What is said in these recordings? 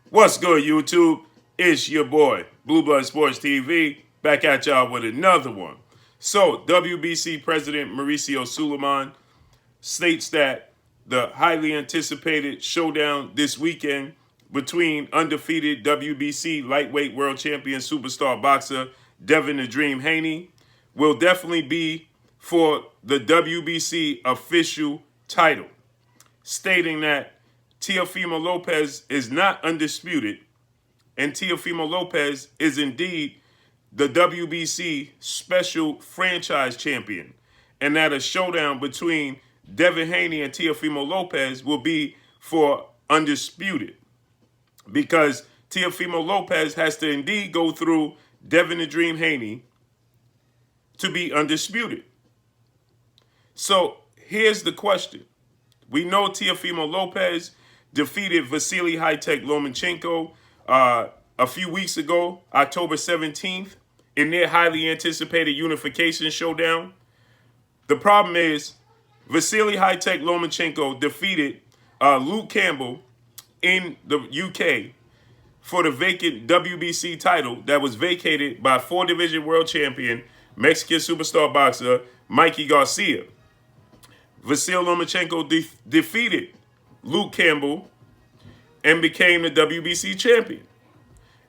What's good, YouTube? It's your boy, Blue Blood Sports TV, back at y'all with another one. So, WBC President Mauricio Sulaiman states that the highly anticipated showdown this weekend between undefeated WBC lightweight world champion superstar boxer Devin the Dream Haney will definitely be for the WBC official title, stating that Teofimo Lopez is not undisputed, and Teofimo Lopez is indeed the WBC special franchise champion, and that a showdown between Devin Haney and Teofimo Lopez will be for undisputed, because Teofimo Lopez has to indeed go through Devin the Dream Haney to be undisputed. So here's the question. We know Teofimo Lopez defeated Vasily High-Tech Lomachenko a few weeks ago, October 17th, in their highly anticipated unification showdown. The problem is Vasily High-Tech Lomachenko defeated Luke Campbell in the UK for the vacant WBC title that was vacated by four-division world champion, Mexican superstar boxer Mikey Garcia. Vasily Lomachenko defeated Luke Campbell and became the WBC champion,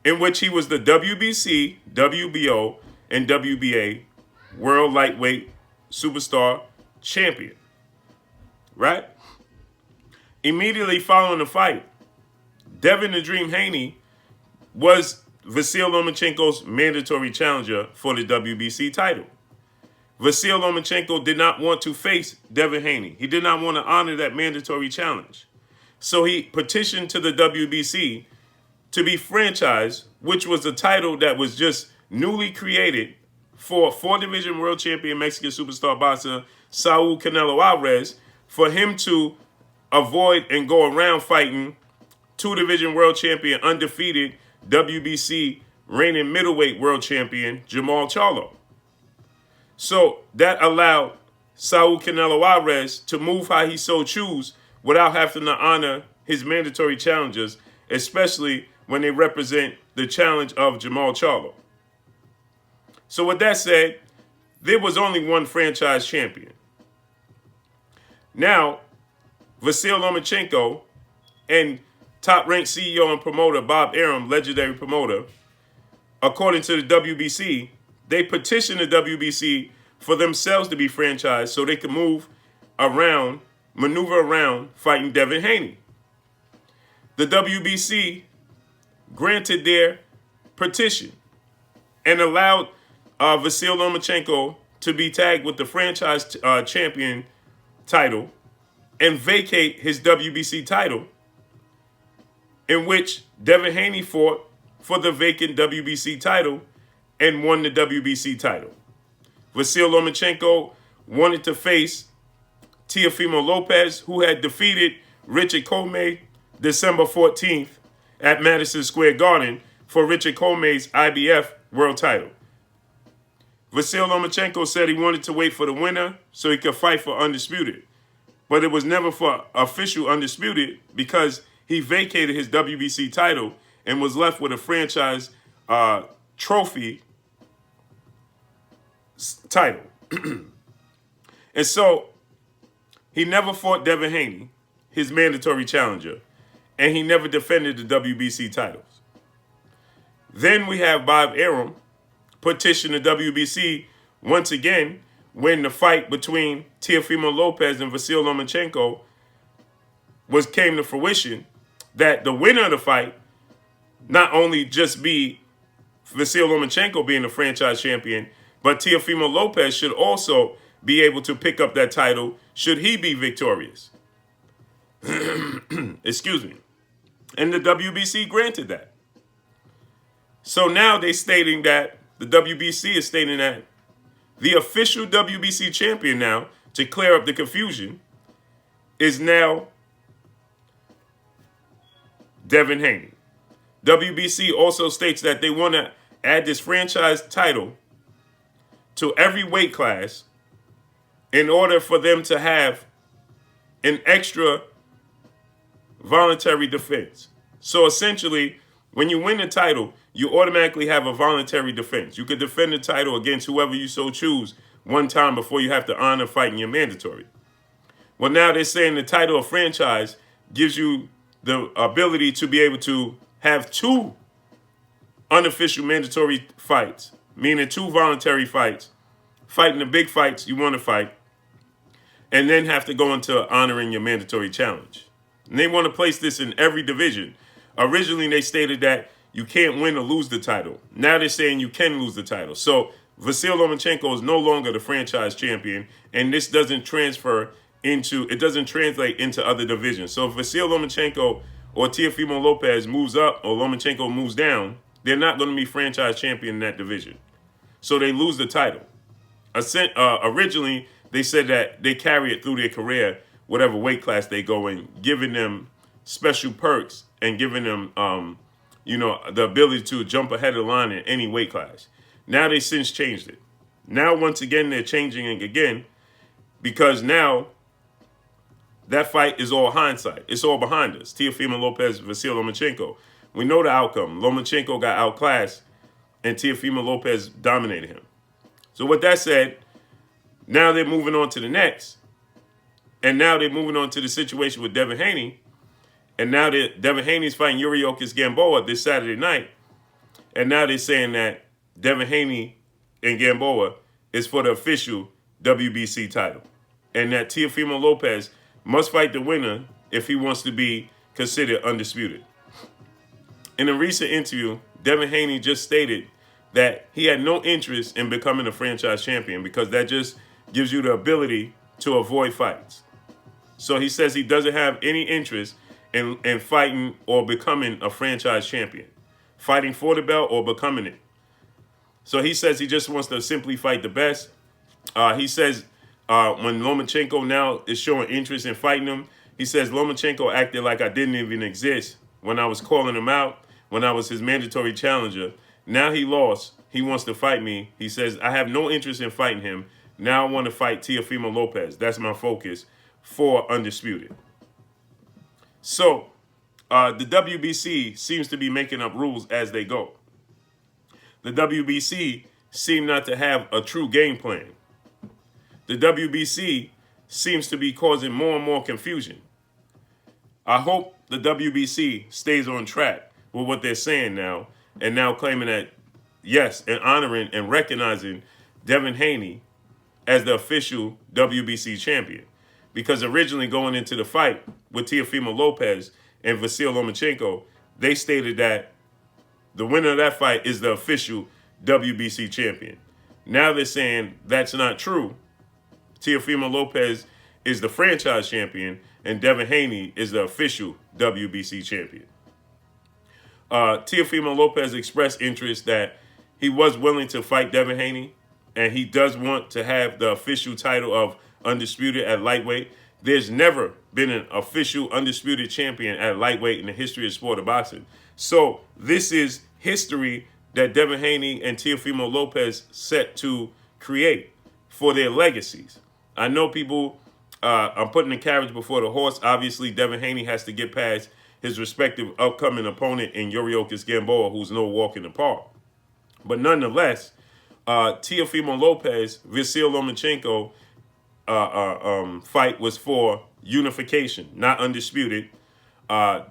in which he was the WBC, WBO, and WBA World Lightweight Superstar Champion. Right? Immediately following the fight, Devin the Dream Haney was Vasily Lomachenko's mandatory challenger for the WBC title. Vasily Lomachenko did not want to face Devin Haney. He did not want to honor that mandatory challenge. So he petitioned to the WBC to be franchised, which was a title that was just newly created for four-division world champion Mexican superstar boxer Saul Canelo Alvarez, for him to avoid and go around fighting two-division world champion, undefeated WBC reigning middleweight world champion Jermall Charlo. So that allowed Saul Canelo Alvarez to move how he so choose without having to honor his mandatory challengers, especially when they represent the challenge of Jermall Charlo. So with that said, there was only one franchise champion. Now, Vasily Lomachenko and top-ranked CEO and promoter Bob Arum, legendary promoter, according to the WBC, they petitioned the WBC for themselves to be franchised so they could maneuver around fighting Devin Haney. The WBC granted their petition and allowed Vasily Lomachenko to be tagged with the franchise champion title and vacate his WBC title, in which Devin Haney fought for the vacant WBC title and won the WBC title. Vasily Lomachenko wanted to face Teofimo Lopez, who had defeated Richard Commey December 14th at Madison Square Garden for Richard Commey's IBF world title. Vasily Lomachenko said he wanted to wait for the winner so he could fight for undisputed, but it was never for official undisputed because he vacated his WBC title and was left with a franchise trophy title. And so he never fought Devin Haney, his mandatory challenger, and he never defended the WBC titles. Then we have Bob Arum petition the WBC once again when the fight between Teofimo Lopez and Vasily Lomachenko came to fruition, that the winner of the fight not only just be Vasily Lomachenko being the franchise champion, but Teofimo Lopez should also be able to pick up that title should he be victorious. Excuse me. And the WBC granted that. So now they're stating that, the WBC is stating that the official WBC champion now, to clear up the confusion, is now Devin Haney. WBC also states that they want to add this franchise title to every weight class in order for them to have an extra voluntary defense. So essentially, when you win the title, you automatically have a voluntary defense. You could defend the title against whoever you so choose one time before you have to honor fighting your mandatory. Well, now they're saying the title of franchise gives you the ability to be able to have two unofficial mandatory fights, meaning two voluntary fights, fighting the big fights you want to fight, and then have to go into honoring your mandatory challenge. And they want to place this in every division. Originally, they stated that you can't win or lose the title. Now they're saying you can lose the title. So Vasyl Lomachenko is no longer the franchise champion, and this doesn't translate into other divisions. So if Vasyl Lomachenko or Teofimo Lopez moves up or Lomachenko moves down, they're not going to be franchise champion in that division. So they lose the title. Originally, they said that they carry it through their career, whatever weight class they go in, giving them special perks and giving them, the ability to jump ahead of the line in any weight class. Now they since changed it. Now, once again, they're changing it again because now that fight is all hindsight. It's all behind us. Teofimo Lopez, Vasyl Lomachenko. We know the outcome. Lomachenko got outclassed and Teofimo Lopez dominated him. So with that said, now they're moving on to the next. And now they're moving on to the situation with Devin Haney. And now Devin Haney's fighting Yuriorkis Gamboa this Saturday night. And now they're saying that Devin Haney and Gamboa is for the official WBC title. And that Teofimo Lopez must fight the winner if he wants to be considered undisputed. In a recent interview, Devin Haney just stated that he had no interest in becoming a franchise champion because that just gives you the ability to avoid fights. So he says he doesn't have any interest in fighting or becoming a franchise champion, fighting for the belt or becoming it. So he says he just wants to simply fight the best. He says when Lomachenko now is showing interest in fighting him, he says Lomachenko acted like I didn't even exist when I was calling him out, when I was his mandatory challenger. Now he lost. He wants to fight me. He says, I have no interest in fighting him. Now I want to fight Teofimo Lopez. That's my focus for Undisputed. So the WBC seems to be making up rules as they go. The WBC seem not to have a true game plan. The WBC seems to be causing more and more confusion. I hope the WBC stays on track with what they're saying now, and now claiming that, yes, and honoring and recognizing Devin Haney as the official WBC champion. Because originally going into the fight with Teofimo Lopez and Vasyl Lomachenko, they stated that the winner of that fight is the official WBC champion. Now they're saying that's not true. Teofimo Lopez is the franchise champion and Devin Haney is the official WBC champion. Teofimo Lopez expressed interest that he was willing to fight Devin Haney, and he does want to have the official title of Undisputed at lightweight. There's never been an official Undisputed champion at lightweight in the history of sport of boxing. So this is history that Devin Haney and Teofimo Lopez set to create for their legacies. I know people are putting the carriage before the horse. Obviously, Devin Haney has to get past his respective upcoming opponent in Yuriorkis Gamboa, who's no walk in the park. But nonetheless, Teofimo Lopez, Vasyl Lomachenko fight was for unification, not undisputed.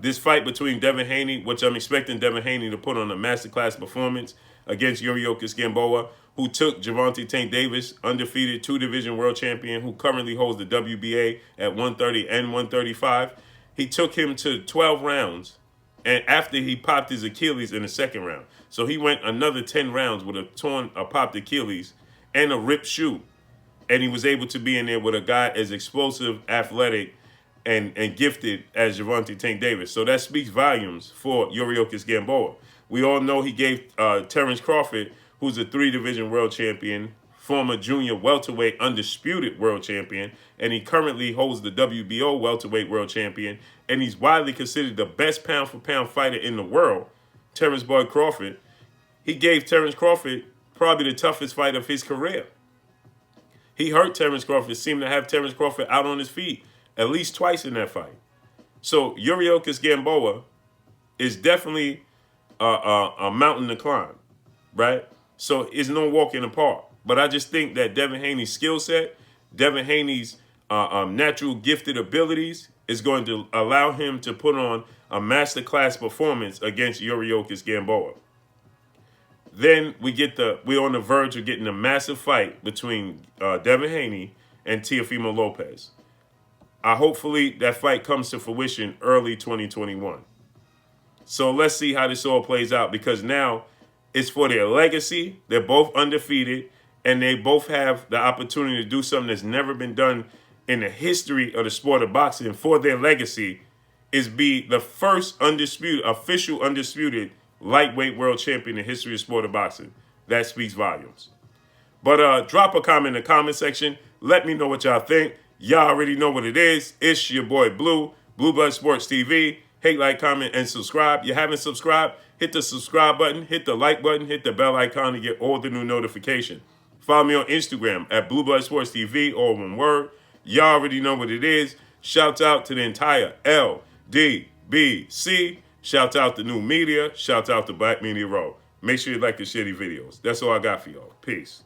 This fight between Devin Haney, which I'm expecting Devin Haney to put on a masterclass performance against Yuriorkis Gamboa, who took Gervonta Tank Davis, undefeated two-division world champion, who currently holds the WBA at 130 and 135. He took him to 12 rounds, and after he popped his Achilles in the second round. So he went another 10 rounds with a popped Achilles and a ripped shoe. And he was able to be in there with a guy as explosive, athletic, and gifted as Gervonta Tank Davis. So that speaks volumes for Yuriorkis Gamboa. We all know he gave Terrence Crawford, who's a three-division world champion, former junior welterweight undisputed world champion, and he currently holds the WBO welterweight world champion, and he's widely considered the best pound-for-pound fighter in the world, Terrence Bud Crawford. He gave Terrence Crawford probably the toughest fight of his career. He hurt Terrence Crawford, seemed to have Terrence Crawford out on his feet at least twice in that fight. So Yuriorkis Gamboa is definitely a mountain to climb, right? So it's no walk in the park. But I just think that Devin Haney's skill set, Devin Haney's natural gifted abilities is going to allow him to put on a masterclass performance against Yuriorkis Gamboa. Then we're on the verge of getting a massive fight between Devin Haney and Teofimo Lopez. Hopefully that fight comes to fruition early 2021. So let's see how this all plays out, because now it's for their legacy. They're both undefeated, and they both have the opportunity to do something that's never been done in the history of the sport of boxing for their legacy, is be the first official undisputed lightweight world champion in the history of sport of boxing. That speaks volumes. But drop a comment in the comment section. Let me know what y'all think. Y'all already know what it is. It's your boy Blue Blood Sports TV. Hate, like, comment, and subscribe. You haven't subscribed? Hit the subscribe button, hit the like button, hit the bell icon to get all the new notifications. Follow me on Instagram at Blue Blood Sports TV, all one word. Y'all already know what it is. Shout out to the entire LDBC. Shout out to New Media. Shout out to Black Media Row. Make sure you like and share these videos. That's all I got for y'all. Peace.